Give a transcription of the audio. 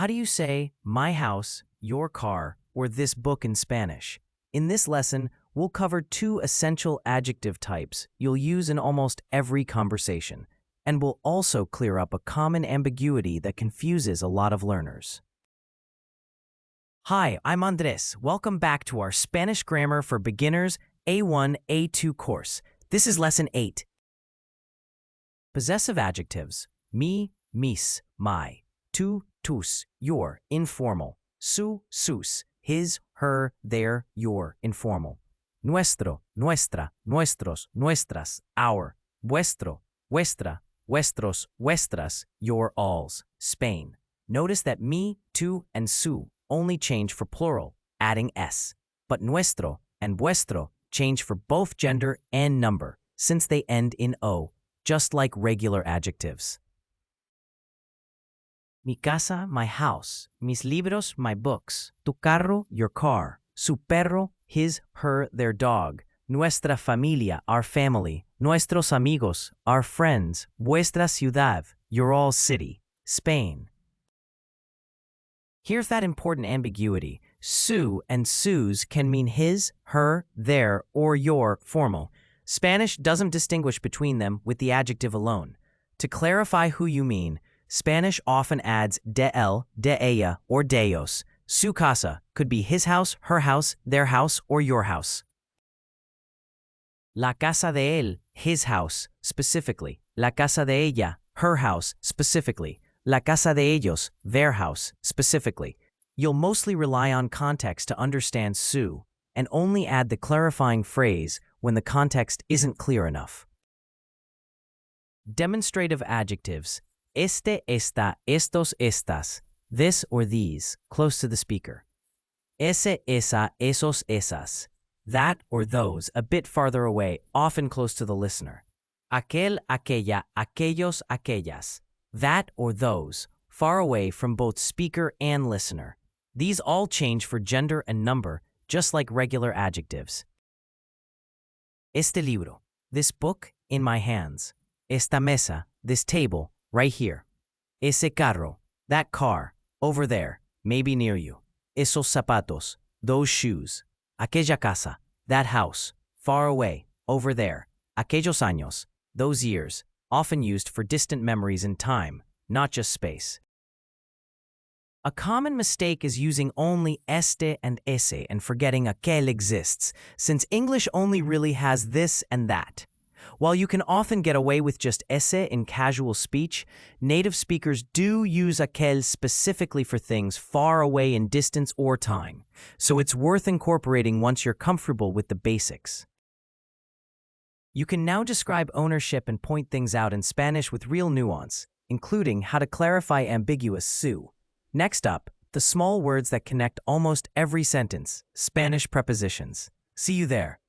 How do you say my house, your car, or this book in Spanish? In this lesson, we'll cover two essential adjective types you'll use in almost every conversation, and we'll also clear up a common ambiguity that confuses a lot of learners. Hi, I'm Andres. Welcome back to our Spanish Grammar for Beginners A1, A2 course. This is Lesson 8. Possessive adjectives: mi, mis, my; tú, tus, your, informal; su, sus, his, her, their, your, informal; nuestro, nuestra, nuestros, nuestras, our; vuestro, vuestra, vuestros, vuestras, your, alls, Spain. Notice that mi, tu, and su only change for plural, adding s, but nuestro and vuestro change for both gender and number, since they end in o, just like regular adjectives. Mi casa, my house; mis libros, my books; tu carro, your car; su perro, his, her, their dog; nuestra familia, our family; nuestros amigos, our friends; vuestra ciudad, your all city, Spain. Here's that important ambiguity. Su and sus can mean his, her, their, or your, formal. Spanish doesn't distinguish between them with the adjective alone. To clarify who you mean, Spanish often adds de él, de ella, or de ellos. Su casa could be his house, her house, their house, or your house. La casa de él, his house, specifically. La casa de ella, her house, specifically. La casa de ellos, their house, specifically. You'll mostly rely on context to understand su, and only add the clarifying phrase when the context isn't clear enough. Demonstrative adjectives: este, esta, estos, estas; this or these, close to the speaker; ese, esa, esos, esas; that or those, a bit farther away, often close to the listener; aquel, aquella, aquellos, aquellas; that or those, far away from both speaker and listener. These all change for gender and number, just like regular adjectives. Este libro, this book, in my hands; esta mesa, this table, right here; ese carro, that car, over there, maybe near you; esos zapatos, those shoes; aquella casa, that house, far away, over there; aquellos años, those years, often used for distant memories in time, not just space. A common mistake is using only este and ese and forgetting aquel exists, since English only really has this and that. While you can often get away with just ese in casual speech, native speakers do use aquel specifically for things far away in distance or time, so it's worth incorporating once you're comfortable with the basics. You can now describe ownership and point things out in Spanish with real nuance, including how to clarify ambiguous su. Next up, the small words that connect almost every sentence: Spanish prepositions. See you there.